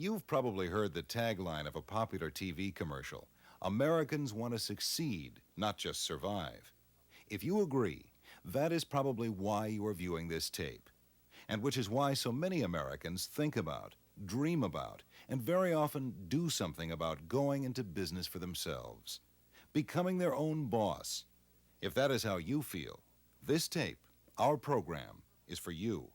You've probably heard the tagline of a popular TV commercial, "Americans want to succeed, not just survive." If you agree, that is probably why you are viewing this tape, and which is why so many Americans think about, dream about, and very often do something about going into business for themselves, becoming their own boss. If that is how you feel, this tape, our program, is for you.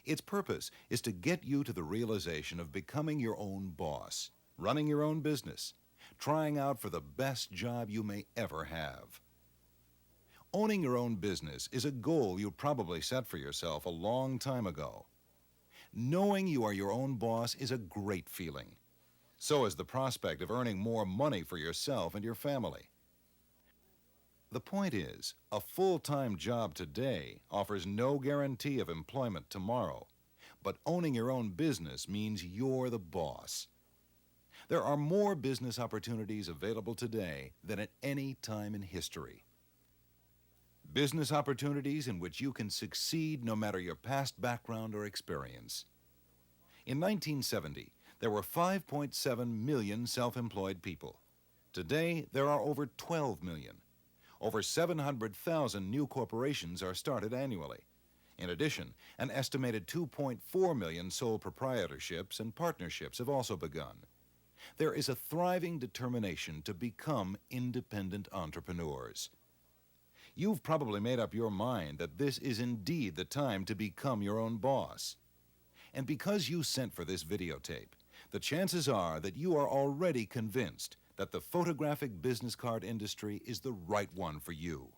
Its purpose is to get you to the realization of becoming your own boss, running your own business, trying out for the best job you may ever have. Owning your own business is a goal you probably set for yourself a long time ago. Knowing you are your own boss is a great feeling. So is the prospect of earning more money for yourself and your family. The point is, a full-time job today offers no guarantee of employment tomorrow, but owning your own business means you're the boss. There are more business opportunities available today than at any time in history. Business opportunities in which you can succeed no matter your past background or experience. In 1970, there were 5.7 million self-employed people. Today, there are over 12 million. Over 700,000 new corporations are started annually. In addition, an estimated 2.4 million sole proprietorships and partnerships have also begun. There is a thriving determination to become independent entrepreneurs. You've probably made up your mind that this is indeed the time to become your own boss. And because you sent for this videotape, the chances are that you are already convinced that the photographic business card industry is the right one for you.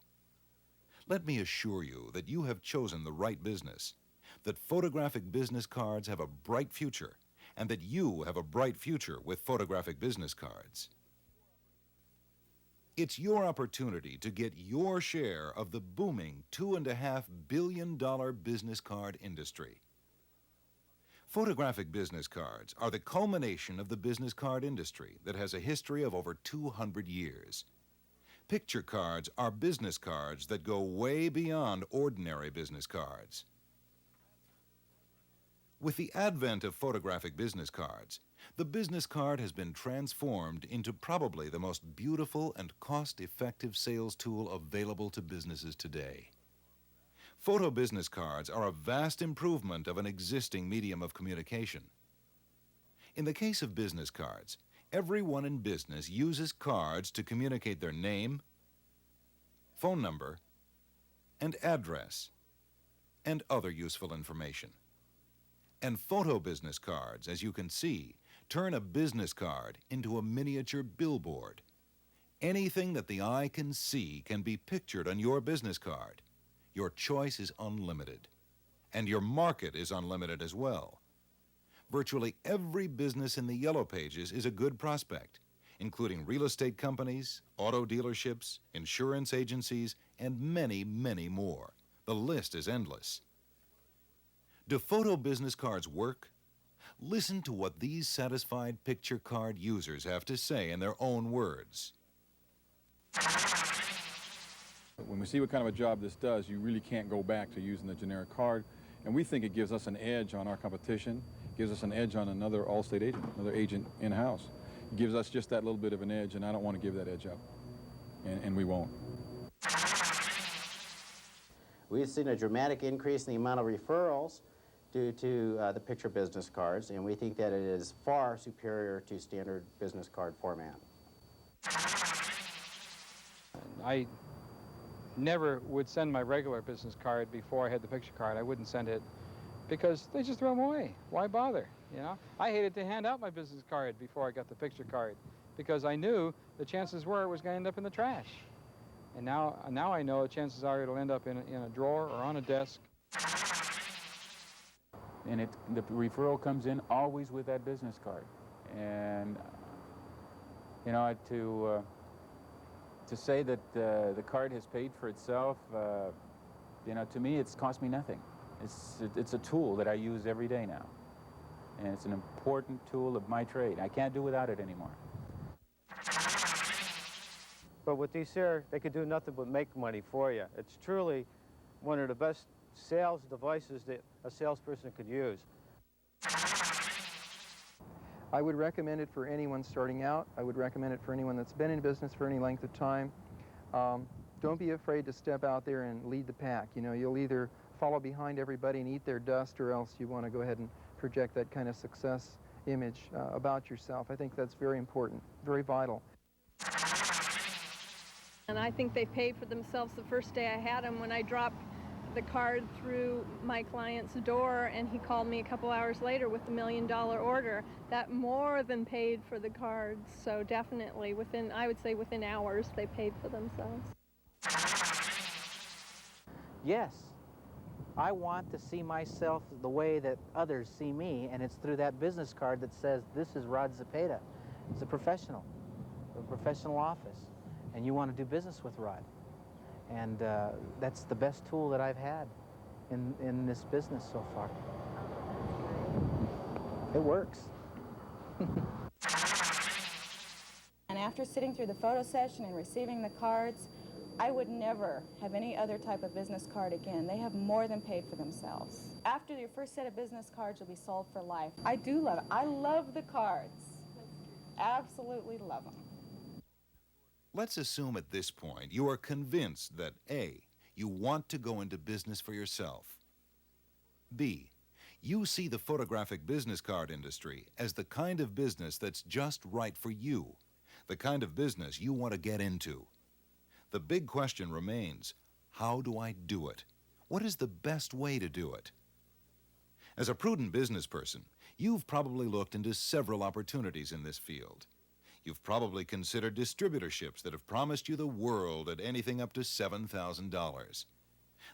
Let me assure you that you have chosen the right business, that photographic business cards have a bright future, and that you have a bright future with photographic business cards. It's your opportunity to get your share of the booming $2.5 billion business card industry. Photographic business cards are the culmination of the business card industry that has a history of over 200 years. Picture cards are business cards that go way beyond ordinary business cards. With the advent of photographic business cards, the business card has been transformed into probably the most beautiful and cost-effective sales tool available to businesses today. Photo business cards are a vast improvement of an existing medium of communication. In the case of business cards, everyone in business uses cards to communicate their name, phone number, and address, and other useful information. And photo business cards, as you can see, turn a business card into a miniature billboard. Anything that the eye can see can be pictured on your business card. Your choice is unlimited, and your market is unlimited as well. Virtually every business in the Yellow Pages is a good prospect, including real estate companies, auto dealerships, insurance agencies, and many, many more. The list is endless. Do photo business cards work? Listen to what these satisfied picture card users have to say in their own words. When we see what kind of a job this does, you really can't go back to using the generic card, and we think it gives us an edge on our competition, gives us an edge on another Allstate agent, another agent in-house. It gives us just that little bit of an edge, and I don't want to give that edge up, and we won't. We've seen a dramatic increase in the amount of referrals due to the picture business cards, and we think that it is far superior to standard business card format. I never would send my regular business card before I had the picture card. I wouldn't send it because they just throw them away. Why bother, you know? I hated to hand out my business card before I got the picture card because I knew the chances were it was going to end up in the trash. And now I know the chances are it'll end up in a drawer or on a desk. And the referral comes in always with that business card. And, you know, to say that the card has paid for itself, you know, to me it's cost me nothing. It's a tool that I use every day now. And it's an important tool of my trade. I can't do without it anymore. But with these here, they could do nothing but make money for you. It's truly one of the best sales devices that a salesperson could use. I would recommend it for anyone starting out. I would recommend it for anyone that's been in business for any length of time. Don't be afraid to step out there and lead the pack. You know, you'll either follow behind everybody and eat their dust, or else you want to go ahead and project that kind of success image about yourself. I think that's very important, very vital. And I think they paid for themselves the first day I had them when I dropped the card through my client's door, and he called me a couple hours later with the $1 million order. That more than paid for the cards. So definitely within, I would say within hours, they paid for themselves. Yes, I want to see myself the way that others see me, and it's through that business card that says, this is Rod Zepeda. It's a professional office, and you want to do business with Rod. And that's the best tool that I've had in this business so far. It works. And after sitting through the photo session and receiving the cards, I would never have any other type of business card again. They have more than paid for themselves. After your first set of business cards, you'll be sold for life. I do love it. I love the cards. Absolutely love them. Let's assume at this point you are convinced that A, you want to go into business for yourself. B, you see the photographic business card industry as the kind of business that's just right for you, the kind of business you want to get into. The big question remains, how do I do it? What is the best way to do it? As a prudent business person, you've probably looked into several opportunities in this field. You've probably considered distributorships that have promised you the world at anything up to $7,000.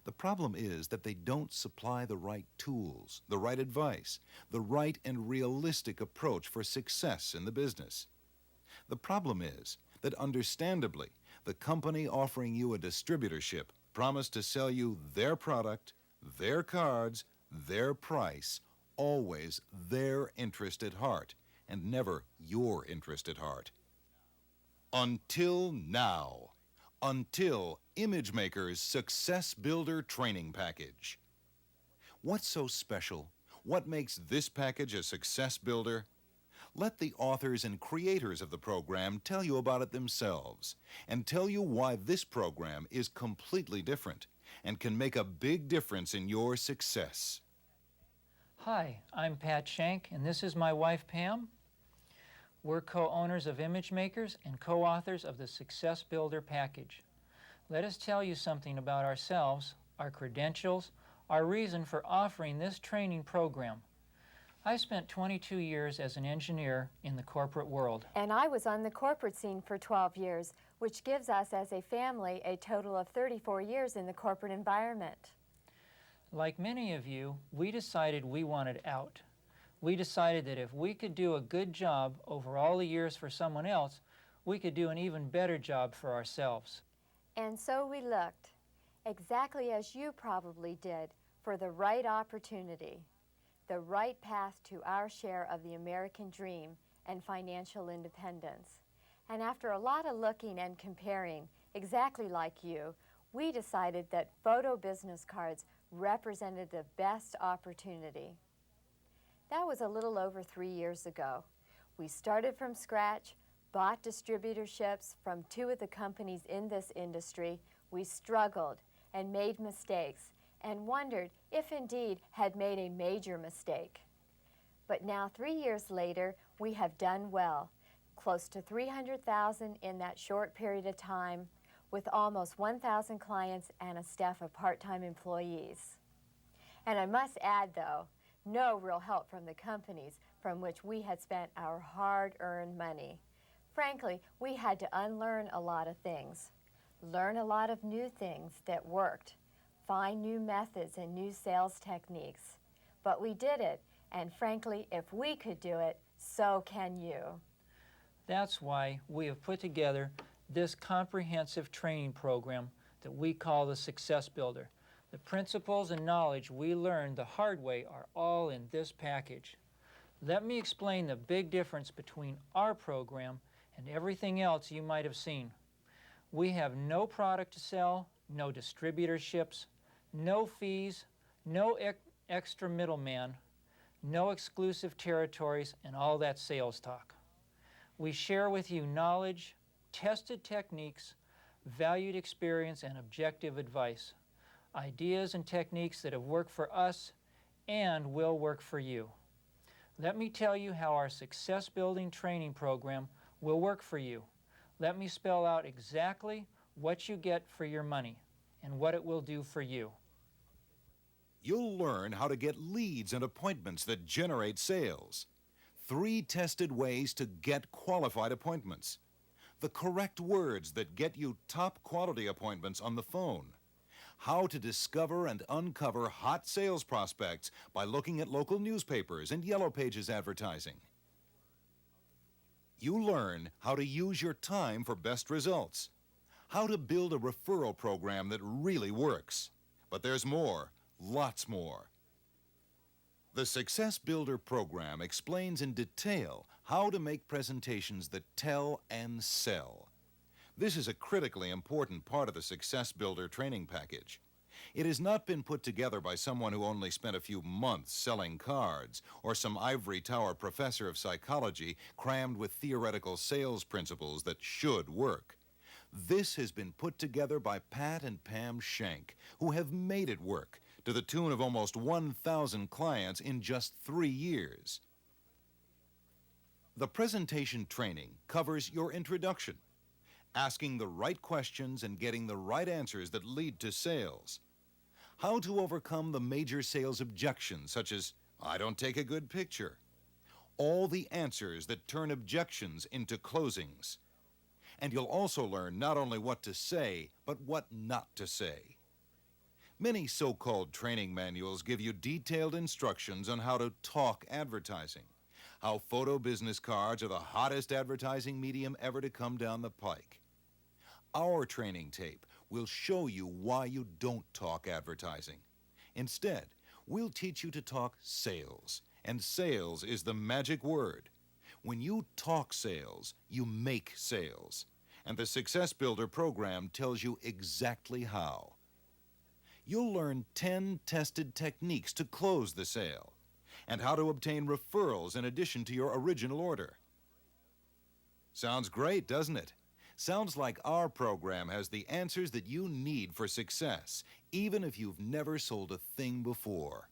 The problem is that they don't supply the right tools, the right advice, the right and realistic approach for success in the business. The problem is that, understandably, the company offering you a distributorship promised to sell you their product, their cards, their price, always their interest at heart, and never your interest at heart. Until now. Until ImageMaker's Success Builder Training Package. What's so special? What makes this package a success builder? Let the authors and creators of the program tell you about it themselves, and tell you why this program is completely different and can make a big difference in your success. Hi, I'm Pat Schenk, and this is my wife Pam. We're co-owners of ImageMakers and co-authors of the Success Builder Package. Let us tell you something about ourselves, our credentials, our reason for offering this training program. I spent 22 years as an engineer in the corporate world. And I was on the corporate scene for 12 years, which gives us as a family a total of 34 years in the corporate environment. Like many of you, we decided we wanted out. We decided that if we could do a good job over all the years for someone else, we could do an even better job for ourselves. And so we looked, exactly as you probably did, for the right opportunity, the right path to our share of the American dream and financial independence. And after a lot of looking and comparing, exactly like you, we decided that photo business cards represented the best opportunity. That was a little over 3 years ago. We started from scratch, bought distributorships from 2 of the companies in this industry. We struggled and made mistakes and wondered if indeed had made a major mistake. But now 3 years later, we have done well, close to $300,000 in that short period of time, with almost 1,000 clients and a staff of part-time employees. And I must add, though, no real help from the companies from which we had spent our hard-earned money. Frankly, we had to unlearn a lot of things, learn a lot of new things that worked, find new methods and new sales techniques. But we did it, and frankly, if we could do it, so can you. That's why we have put together this comprehensive training program that we call the Success Builder. The principles and knowledge we learned the hard way are all in this package. Let me explain the big difference between our program and everything else you might have seen. We have no product to sell, no distributorships, no fees, no extra middleman, no exclusive territories, and all that sales talk. We share with you knowledge, tested techniques, valued experience, and objective advice. Ideas and techniques that have worked for us and will work for you. Let me tell you how our success building training program will work for you. Let me spell out exactly what you get for your money and what it will do for you. You'll learn how to get leads and appointments that generate sales. 3 tested ways to get qualified appointments. The correct words that get you top quality appointments on the phone. How to discover and uncover hot sales prospects by looking at local newspapers and Yellow Pages advertising. You learn how to use your time for best results. How to build a referral program that really works. But there's more, lots more. The Success Builder program explains in detail how to make presentations that tell and sell. This is a critically important part of the Success Builder training package. It has not been put together by someone who only spent a few months selling cards, or some ivory tower professor of psychology crammed with theoretical sales principles that should work. This has been put together by Pat and Pam Schenk, who have made it work to the tune of almost 1,000 clients in just 3 years. The presentation training covers your introduction, asking the right questions and getting the right answers that lead to sales. How to overcome the major sales objections, such as, I don't take a good picture. All the answers that turn objections into closings. And you'll also learn not only what to say, but what not to say. Many so-called training manuals give you detailed instructions on how to talk advertising, how photo business cards are the hottest advertising medium ever to come down the pike. Our training tape will show you why you don't talk advertising. Instead, we'll teach you to talk sales, and sales is the magic word. When you talk sales, you make sales, and the Success Builder program tells you exactly how. You'll learn 10 tested techniques to close the sale, and how to obtain referrals in addition to your original order. Sounds great, doesn't it? Sounds like our program has the answers that you need for success, even if you've never sold a thing before.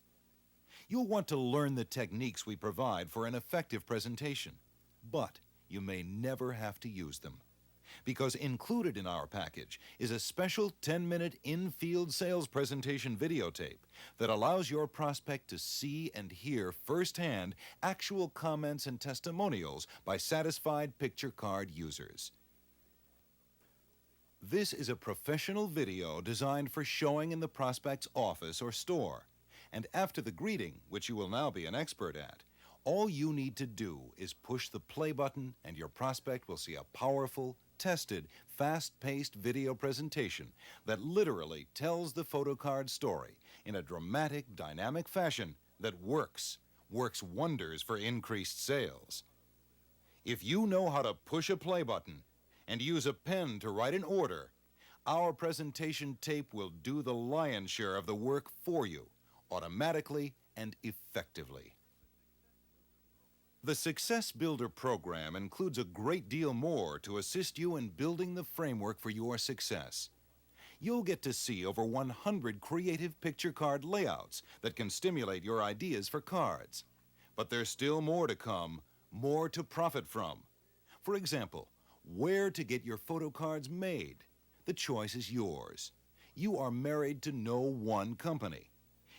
You'll want to learn the techniques we provide for an effective presentation, but you may never have to use them. Because included in our package is a special 10-minute in-field sales presentation videotape that allows your prospect to see and hear firsthand actual comments and testimonials by satisfied picture card users. This is a professional video designed for showing in the prospect's office or store. And after the greeting, which you will now be an expert at, all you need to do is push the play button and your prospect will see a powerful, tested, fast-paced video presentation that literally tells the photocard story in a dramatic, dynamic fashion that works wonders for increased sales. If you know how to push a play button and use a pen to write an order, our presentation tape will do the lion's share of the work for you, automatically and effectively. The Success Builder program includes a great deal more to assist you in building the framework for your success. You'll get to see over 100 creative picture card layouts that can stimulate your ideas for cards. But there's still more to come, more to profit from. For example, where to get your photo cards made. The choice is yours. You are married to no one company.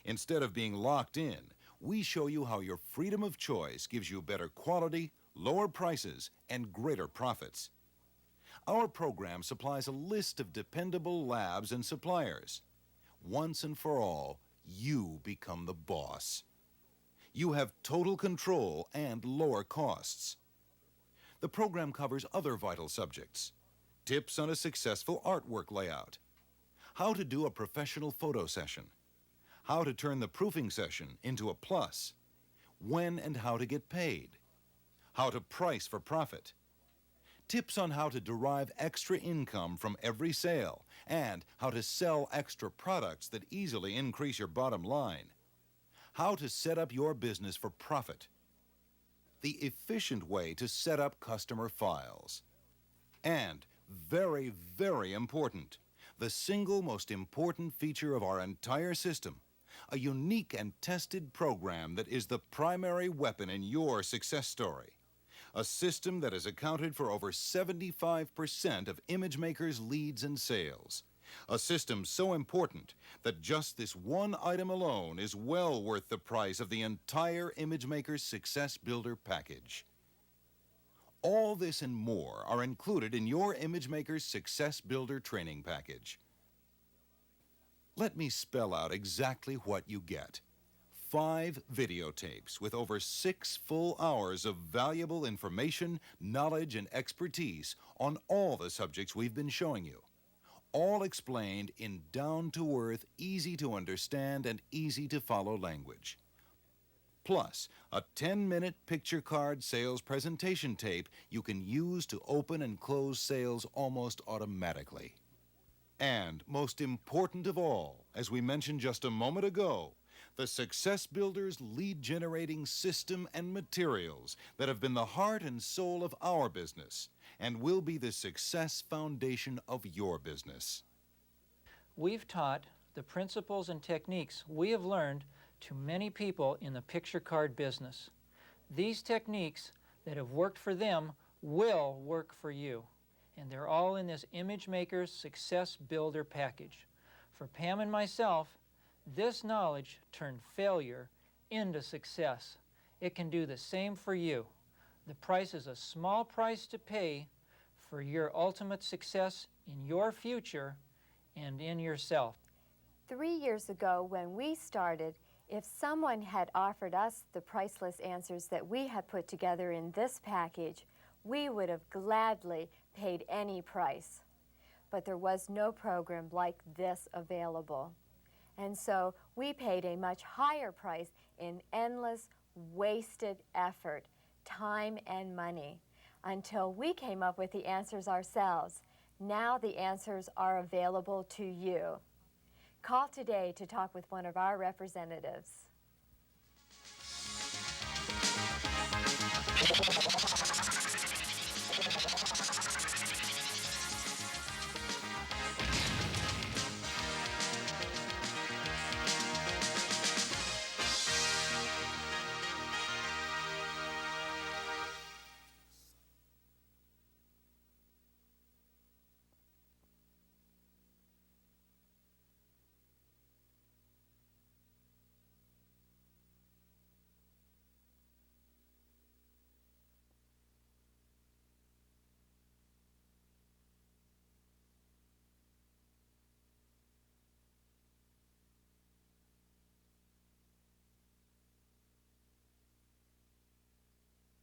Instead of being locked in, we show you how your freedom of choice gives you better quality, lower prices, and greater profits. Our program supplies a list of dependable labs and suppliers. Once and for all, you become the boss. You have total control and lower costs. The program covers other vital subjects. Tips on a successful artwork layout. How to do a professional photo session. How to turn the proofing session into a plus. When and how to get paid. How to price for profit. Tips on how to derive extra income from every sale and how to sell extra products that easily increase your bottom line. how to set up your business for profit, the efficient way to set up customer files, and very, very important, the single most important feature of our entire system, a unique and tested program that is the primary weapon in your success story. A system that has accounted for over 75% of image makers' leads and sales. A system so important that just this one item alone is well worth the price of the entire Image Maker's Success Builder package. All this and more are included in your Image Maker's Success Builder training package. Let me spell out exactly what you get. 5 videotapes with over 6 full hours of valuable information, knowledge, and expertise on all the subjects we've been showing you. All explained in down-to-earth, easy-to-understand, and easy-to-follow language. Plus, a 10-minute picture card sales presentation tape you can use to open and close sales almost automatically. And most important of all, as we mentioned just a moment ago, the Success Builder's lead-generating system and materials that have been the heart and soul of our business and will be the success foundation of your business. We've taught the principles and techniques we have learned to many people in the picture card business. These techniques that have worked for them will work for you, and they're all in this Image Maker's Success Builder package. For Pam and myself, this knowledge turned failure into success. It can do the same for you. The price is a small price to pay for your ultimate success in your future and in yourself. 3 years ago when we started, if someone had offered us the priceless answers that we have put together in this package, we would have gladly paid any price. But there was no program like this available. And so we paid a much higher price in endless, wasted effort, time and money, until we came up with the answers ourselves. Now the answers are available to you. Call today to talk with one of our representatives.